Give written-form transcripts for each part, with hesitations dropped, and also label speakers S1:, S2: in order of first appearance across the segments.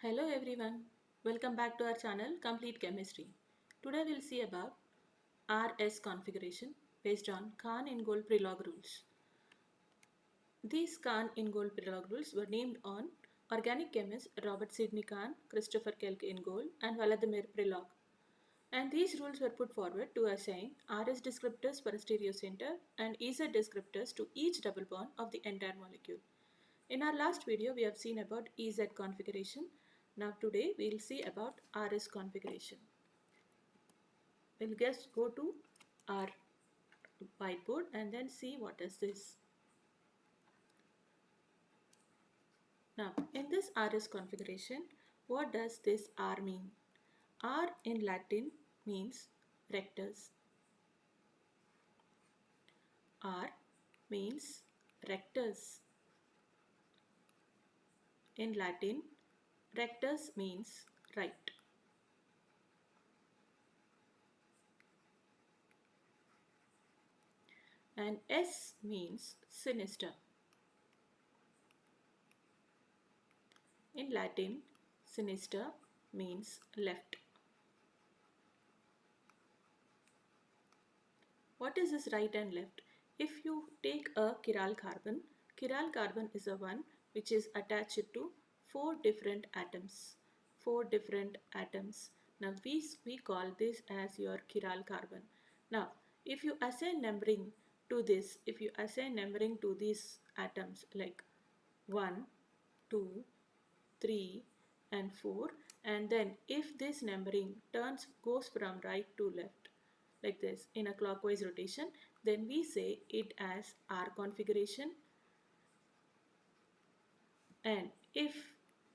S1: Hello everyone, welcome back to our channel Complete Chemistry. Today we'll see about RS configuration based on Kahn-Ingold Prelog rules. These Kahn-Ingold Prelog rules were named on organic chemists Robert Sidney Kahn, Christopher Kelk-Ingold and Vladimir Prelog. And these rules were put forward to assign RS descriptors for a stereocenter and EZ descriptors to each double bond of the entire molecule. In our last video, we have seen about EZ configuration. Now today, we'll see about RS configuration. We'll just go to our whiteboard and then see what is this. Now, in this RS configuration, what does this R mean? R in Latin means rectors. R means rectors. In Latin, rectors means right. And S means sinister. In Latin, sinister means left. What is this right and left? If you take a chiral carbon is a one which is attached to four different atoms. Four different atoms. Now we call this as your chiral carbon. Now if you assign numbering to this, if you assign numbering to these atoms like 1, 2, 3 and 4, and then if this numbering goes from right to left like this in a clockwise rotation, then we say it as R configuration. And if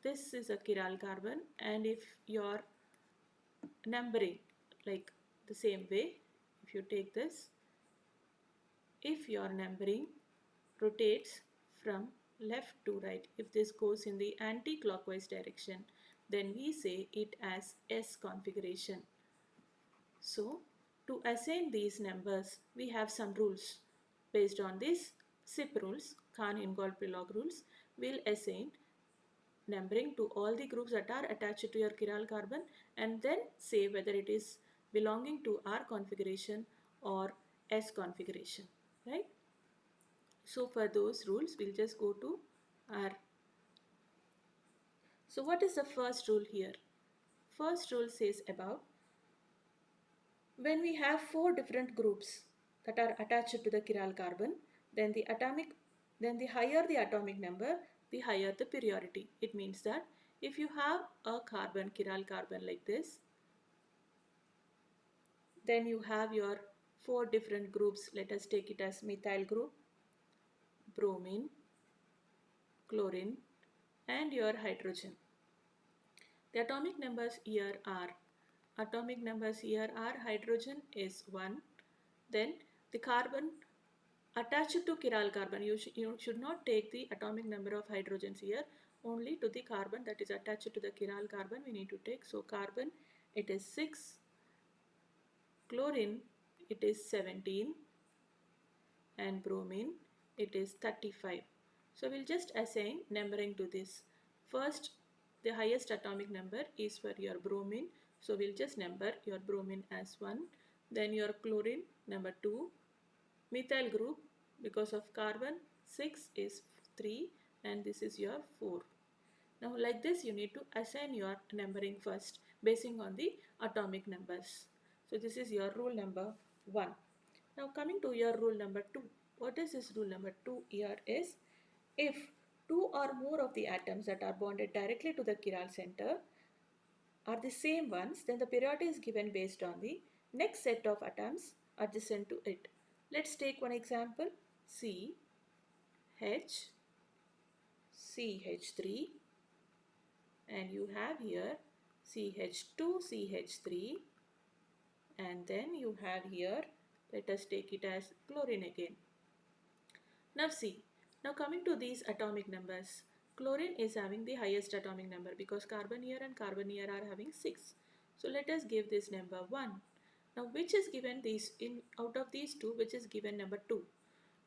S1: this is a chiral carbon and if your numbering like the same way, if you take this, if your numbering rotates from left to right, if this goes in the anti-clockwise direction, then we say it as S configuration. So to assign these numbers, we have some rules. Based on these SIP rules, Kahn-Ingold-Prelog rules, we'll assign numbering to all the groups that are attached to your chiral carbon and then say whether it is belonging to R configuration or S configuration, right? So for those rules, we'll just go to R. So what is the first rule here? First rule says about when we have four different groups that are attached to the chiral carbon, then the higher the atomic number, the higher the priority. It means that if you have a chiral carbon like this, then you have your four different groups. Let us take it as methyl group, bromine, chlorine, and your hydrogen. The atomic numbers here are hydrogen is 1. Then the carbon attached to chiral carbon, you should not take the atomic number of hydrogens here, only to the carbon that is attached to the chiral carbon we need to take. So carbon it is 6, chlorine it is 17 and bromine it is 35. So we'll just assign numbering to this. First, the highest atomic number is for your bromine. So we'll just number your bromine as 1. Then your chlorine number 2. Methyl group because of carbon 6 is 3 and this is your 4. Now like this you need to assign your numbering first basing on the atomic numbers. So this is your rule number 1. Now coming to your rule number 2. What is this rule number 2 here is if two or more of the atoms that are bonded directly to the chiral center are the same ones, then the priority is given based on the next set of atoms adjacent to it. Let's take one example. C, H, CH3 and you have here CH2, CH3 and then you have here, let us take it as chlorine again. Now see, now coming to these atomic numbers, chlorine is having the highest atomic number because carbon here and carbon here are having 6. So let us give this number 1. Now which is given these out of these two, which is given number 2?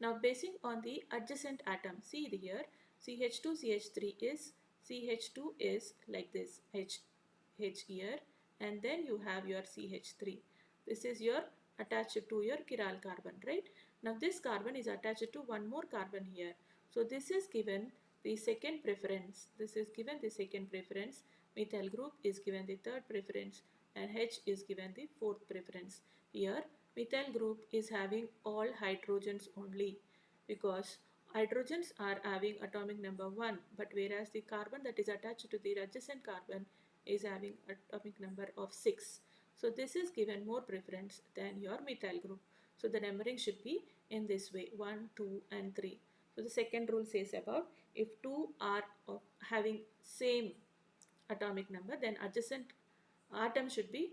S1: Now basing on the adjacent atom, see here CH2 CH3 is CH2 is like this, H here, and then you have your CH3. This is your attached to your chiral carbon, right? Now this carbon is attached to one more carbon here. So this is given the second preference. This is given the second preference. Methyl group is given the third preference and H is given the fourth preference. Here methyl group is having all hydrogens only because hydrogens are having atomic number 1, but whereas the carbon that is attached to the adjacent carbon is having atomic number of 6. So this is given more preference than your methyl group. So the numbering should be in this way, 1, 2 and 3. So the second rule says about if two are of having same atomic number, then adjacent atom should be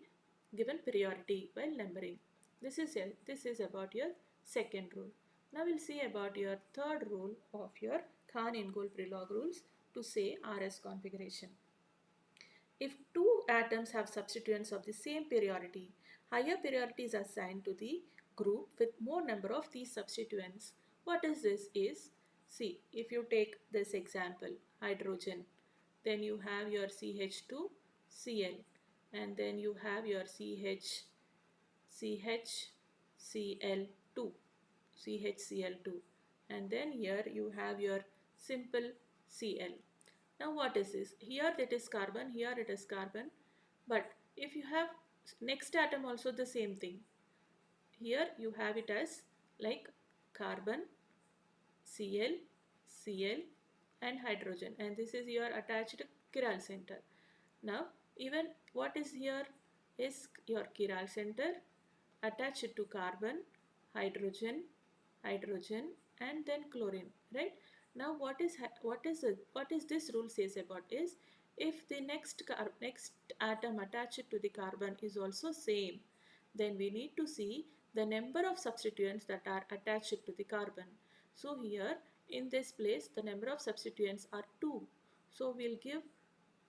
S1: given priority while numbering. This is about your second rule. Now we'll see about your third rule of your Khan-Ingold-Prelog rules to say RS configuration. If two atoms have substituents of the same priority, higher priority is assigned to the group with more number of these substituents. What is this is, see, if you take this example, hydrogen, then you have your CH2Cl, and then you have your CHCl2, CHCl2, and then here you have your simple Cl. Now what is this? Here it is carbon, here it is carbon, but if you have next atom also the same thing. Here you have it as like carbon, Cl, Cl and hydrogen, and this is your attached chiral center. Now even what is here is your chiral center attached to carbon, hydrogen, hydrogen and then chlorine, right? Now what is this rule says about is if the next atom attached to the carbon is also same, then we need to see the number of substituents that are attached to the carbon. So here in this place the number of substituents are 2. So we'll give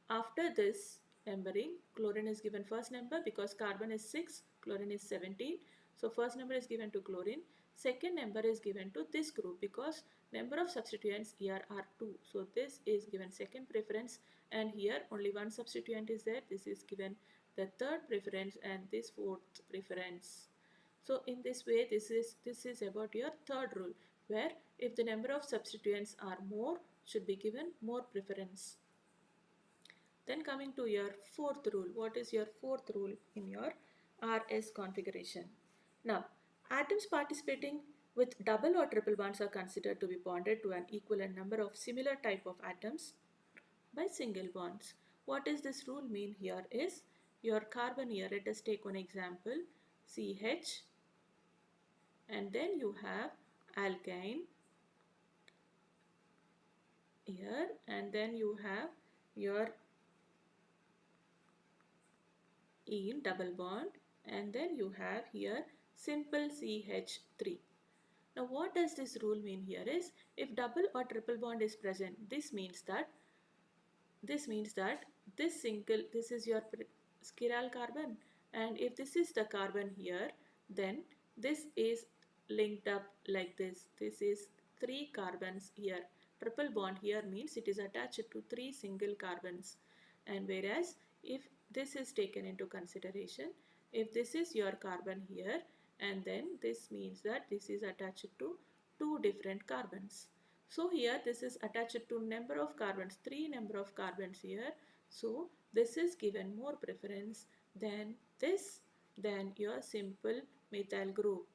S1: after this numbering, chlorine is given first number because carbon is 6, chlorine is 17. So first number is given to chlorine. Second number is given to this group because number of substituents here are 2. So this is given second preference and here only one substituent is there. This is given the third preference and this fourth preference. So in this way this is about your third rule where if the number of substituents are more should be given more preference. Then coming to your fourth rule, what is your fourth rule in your RS configuration? Now, atoms participating with double or triple bonds are considered to be bonded to an equivalent number of similar type of atoms by single bonds. What does this rule mean here is your carbon here, let us take one example, CH, and then you have alkyne here, and then you have your in double bond, and then you have here simple CH3. Now what does this rule mean here is if double or triple bond is present, this means that this is your chiral carbon, and if this is the carbon here, then this is linked up like this. This is 3 carbons here. Triple bond here means it is attached to 3 single carbons, and whereas if this is taken into consideration, if this is your carbon here, and then this means that this is attached to 2 different carbons. So here this is attached to number of carbons, 3 number of carbons here. So this is given more preference than this, than your simple methyl group.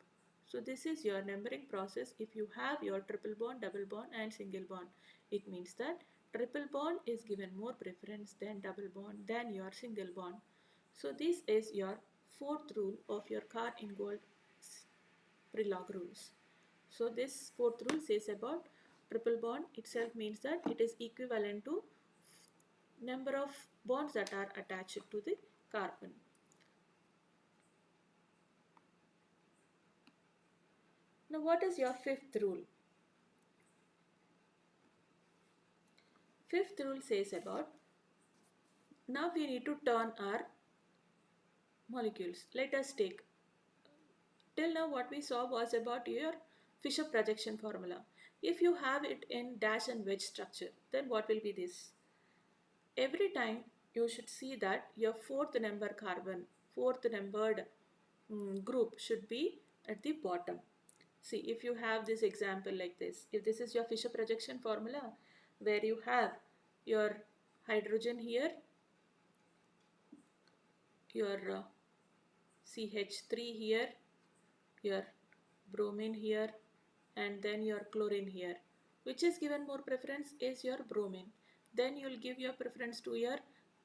S1: So this is your numbering process if you have your triple bond, double bond and single bond. It means that triple bond is given more preference than double bond than your single bond. So this is your fourth rule of your Khan-Ingold Prelog rules. So this fourth rule says about triple bond itself means that it is equivalent to number of bonds that are attached to the carbon. Now what is your fifth rule? Fifth rule says about now we need to turn our molecules. Let us take till now what we saw was about your Fisher projection formula. If you have it in dash and wedge structure, then what will be this? every time you should see that your fourth number carbon, fourth numbered group should be at the bottom. See, if you have this example like this, if this is your Fisher projection formula where you have your hydrogen here, your CH3 here, your bromine here, and then your chlorine here. Which is given more preference is your bromine. Then you will give your preference to your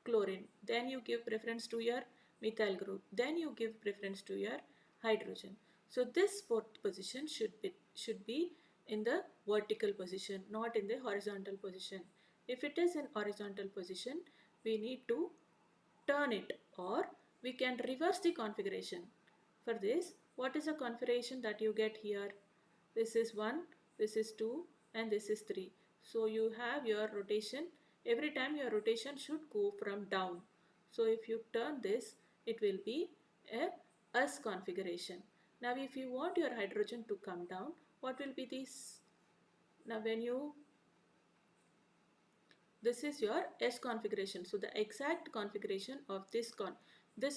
S1: chlorine. Then you give preference to your methyl group. Then you give preference to your hydrogen. So this fourth position should be in the vertical position, not in the horizontal position. If it is in horizontal position, we need to turn it, or we can reverse the configuration. For this, what is the configuration that you get here? This is 1, this is 2, and this is 3. So you have your rotation. Every time your rotation should go from down. So if you turn this, it will be a S configuration. Now if you want your hydrogen to come down, what will be this? Now when you, this is your S configuration. So the exact configuration of this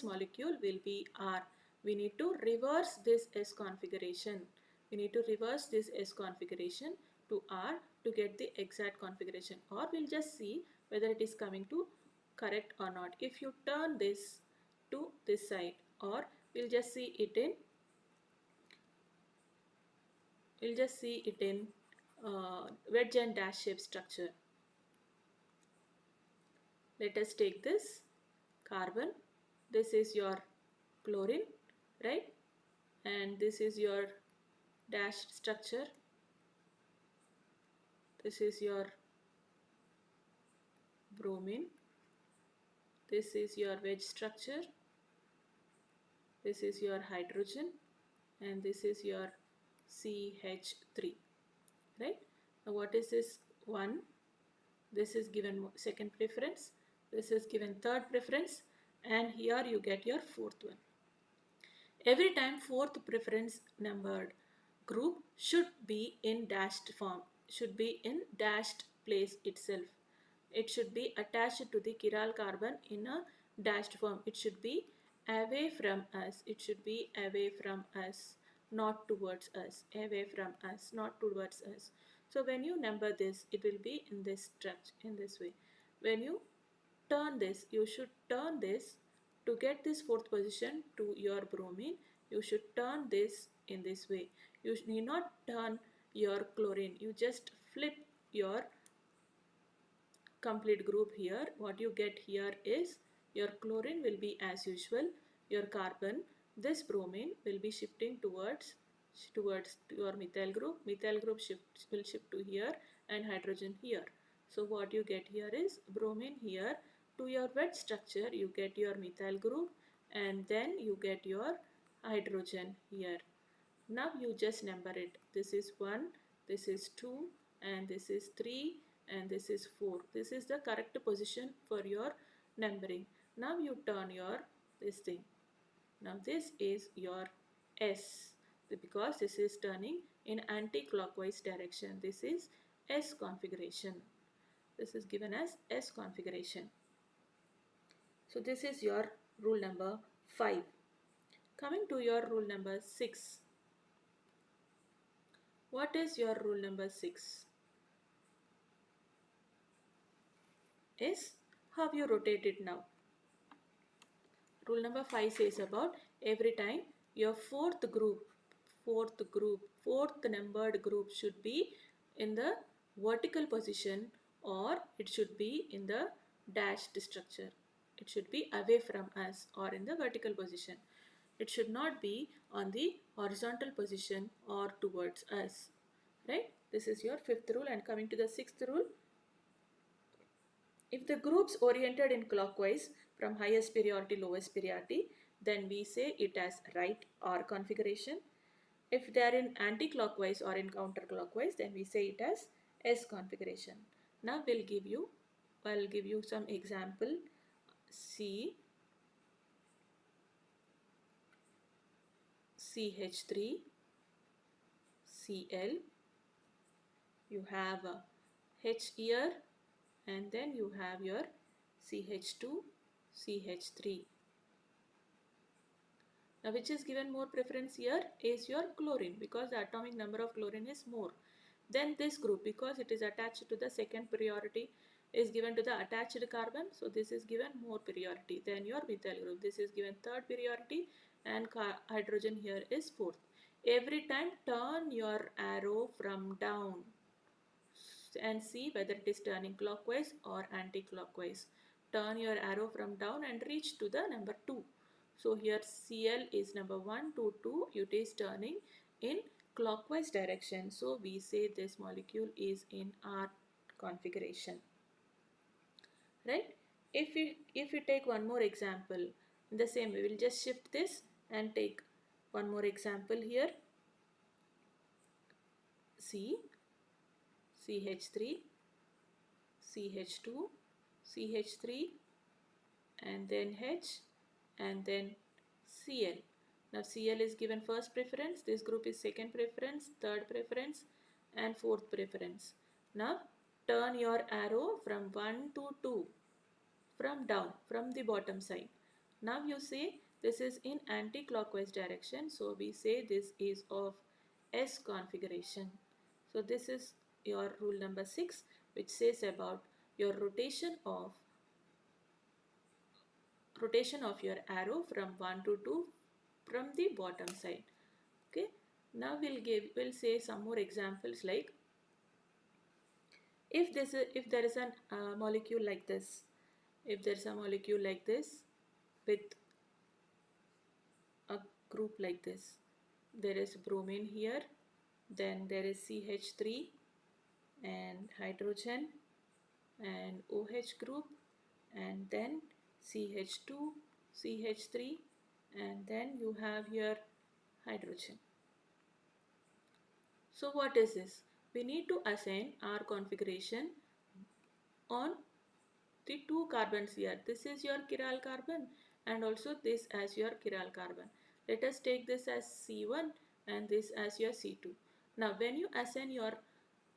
S1: molecule will be R. We need to reverse this S configuration. We need to reverse this S configuration to R to get the exact configuration, or we'll just see whether it is coming to correct or not. If you turn this to this side, or we'll just see it in wedge and dash shape structure. Let us take this carbon, this is your chlorine, right? And this is your dashed structure, this is your bromine, this is your wedge structure, this is your hydrogen, and this is your CH3, right? Now what is this 1? This is given second preference, this is given third preference, and here you get your fourth one. Every time fourth preference numbered group should be in dashed form, should be in dashed place itself. It should be attached to the chiral carbon in a dashed form. It should be away from us. It should be away from us, not towards us. Away from us, not towards us. So when you number this, it will be in this structure, in this way. When you turn this, you should turn this to get this fourth position to your bromine. You should turn this in this way. You need not turn your chlorine, you just flip your complete group here. What you get here is your chlorine will be as usual, your carbon, this bromine will be shifting towards your methyl group will shift to here, and hydrogen here. So what you get here is bromine here, to your wet structure you get your methyl group, and then you get your hydrogen here. Now you just number it. This is 1, this is 2, and this is 3, and this is 4. This is the correct position for your numbering. Now you turn your this thing. Now this is your S, because this is turning in anti-clockwise direction. This is S configuration. This is given as S configuration. So this is your rule number 5. Coming to your rule number 6. What is your rule number 6? Is how you rotate it now. Rule number 5 says about every time your fourth numbered group should be in the vertical position, or it should be in the dashed structure. It should be away from us or in the vertical position. It should not be on the horizontal position or towards us. Right? This is your 5th rule, and coming to the 6th rule. If the groups oriented in clockwise from highest priority lowest priority, then we say it as right R configuration. If they are in anti-clockwise or in counterclockwise, then we say it as S configuration. Now I'll give you some example. C, CH3, Cl, you have a H here, and then you have your CH2, CH3. Now which is given more preference here is your chlorine, because the atomic number of chlorine is more. Then this group, because it is attached to the second priority, is given to the attached carbon. So this is given more priority than your methyl group. This is given third priority and hydrogen here is fourth. Every time turn your arrow from down and see whether it is turning clockwise or anti-clockwise. Turn your arrow from down and reach to the number 2. So here Cl is number 1 to 2. It is turning in clockwise direction. So we say this molecule is in R configuration. Right? If we take one more example, in the same way, we will just shift this and take one more example here. C, CH3, CH2, CH3, and then H, and then Cl. Now Cl is given first preference, this group is second preference, third preference, and fourth preference. Now turn your arrow from 1 to 2, from down, from the bottom side. Now you say this is in anti-clockwise direction, so we say this is of S configuration. So this is your rule number 6, which says about your rotation of your arrow from 1 to 2 from the bottom side. Okay, now we'll say some more examples, like if there is a molecule like this, if there's a molecule like this with a group like this, there is bromine here, then there is CH3 and hydrogen and OH group, and then CH2, CH3, and then you have here hydrogen. So what is this? We need to assign our configuration on the two carbons here. This is your chiral carbon and also this as your chiral carbon. Let us take this as C1 and this as your C2. Now when you assign your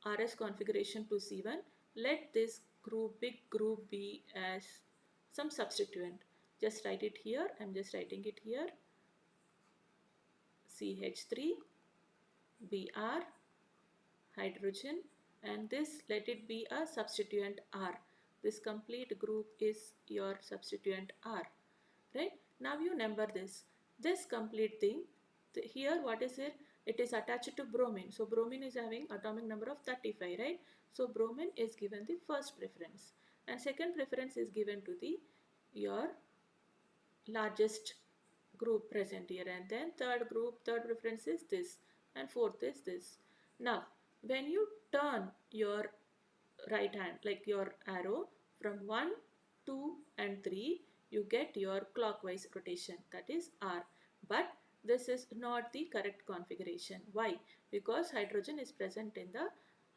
S1: RS configuration to C1, let this group, big group, be as some substituent. Just write it here. I'm just writing it here. CH3, Br, hydrogen, and this let it be a substituent R. This complete group is your substituent R. Right? Now you number this. This complete thing, here what is it? It is attached to bromine. So bromine is having atomic number of 35, right? So bromine is given the first preference. And second preference is given to the your largest group present here, and then third preference is this, and fourth is this. Now when you turn your right hand, like your arrow, from 1, 2 and 3, you get your clockwise rotation, that is R. But this is not the correct configuration. Why? Because hydrogen is present in the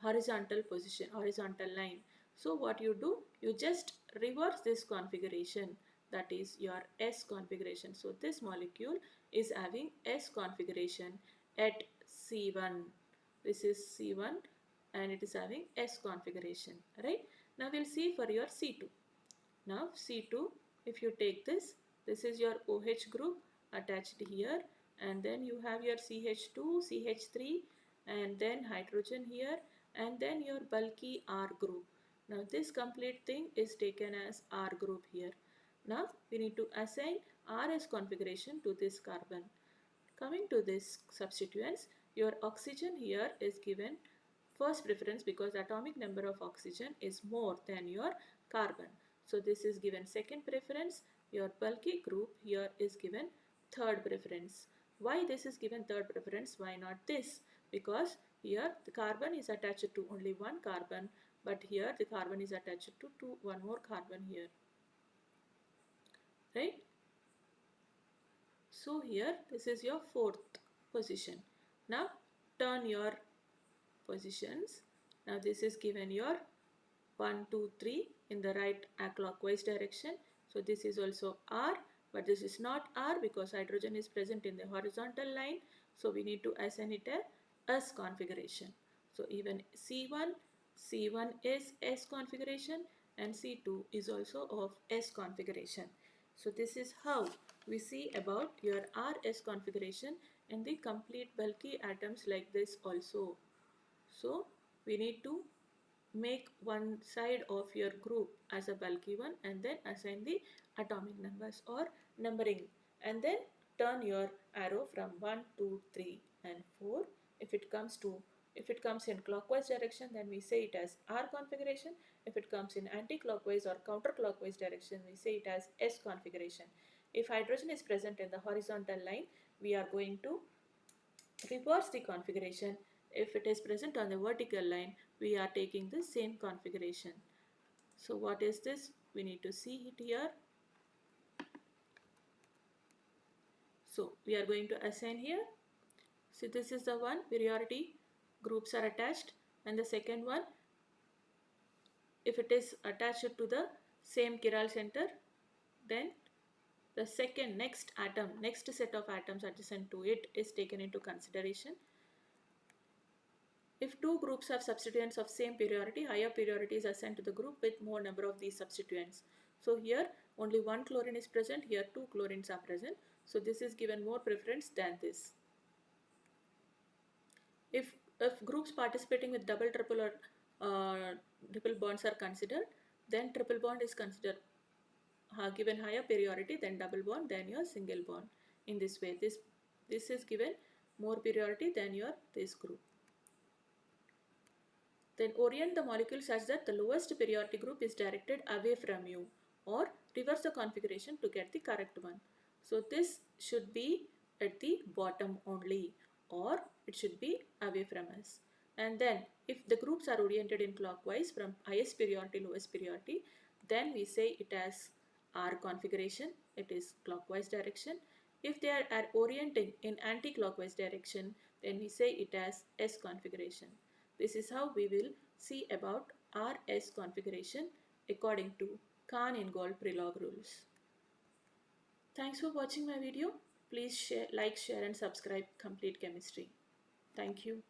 S1: horizontal position, horizontal line. So what you do, you just reverse this configuration, that is your S configuration. So this molecule is having S configuration at C1. This is C1 and it is having S configuration, right? Now we'll see for your C2. Now C2, if you take this, this is your OH group attached here, and then you have your CH2, CH3, and then hydrogen here, and then your bulky R group. Now this complete thing is taken as R group here. Now we need to assign RS configuration to this carbon. Coming to this substituents, your oxygen here is given first preference because atomic number of oxygen is more than your carbon. So this is given second preference. Your bulky group here is given third preference. Why this is given third preference? Why not this? Because here the carbon is attached to only one carbon, but here the carbon is attached to one more carbon here. Right? So here this is your fourth position. Now turn your positions. Now this is given your 1, 2, 3 in the right clockwise direction. So this is also R, but this is not R because hydrogen is present in the horizontal line. So we need to assign it a S configuration. So even C1 is S configuration, and C2 is also of S configuration. So this is how we see about your RS configuration and the complete bulky atoms like this also. So we need to make one side of your group as a bulky one and then assign the atomic numbers or numbering, and then turn your arrow from 1, 2, 3 and 4. If it comes in clockwise direction, then we say it as R configuration. If it comes in anti-clockwise or counterclockwise direction, we say it as S configuration. If hydrogen is present in the horizontal line, we are going to reverse the configuration. If it is present on the vertical line, we are taking the same configuration. So what is this? We need to see it here. So we are going to assign here. So this is the one, priority groups are attached, and the second one, if it is attached to the same chiral center, then the second next atom, next set of atoms adjacent to it is taken into consideration. If two groups have substituents of same priority, higher priority is assigned to the group with more number of these substituents. So here only one chlorine is present, here two chlorines are present. So this is given more preference than this. If groups participating with double, triple or triple bonds are considered, then triple bond is considered given higher priority than double bond than your single bond. In this way, this is given more priority than your this group. Then orient the molecule such that the lowest priority group is directed away from you, or reverse the configuration to get the correct one. So this should be at the bottom only, or it should be away from us. And then if the groups are oriented in clockwise from highest priority lowest priority, then we say it as R configuration, it is clockwise direction. If they are orienting in anti-clockwise direction, then we say it as S configuration. This is how we will see about RS configuration according to Khan-Ingold Prelog rules. Thanks for watching my video. Please share, like, share and subscribe Complete Chemistry. Thank you.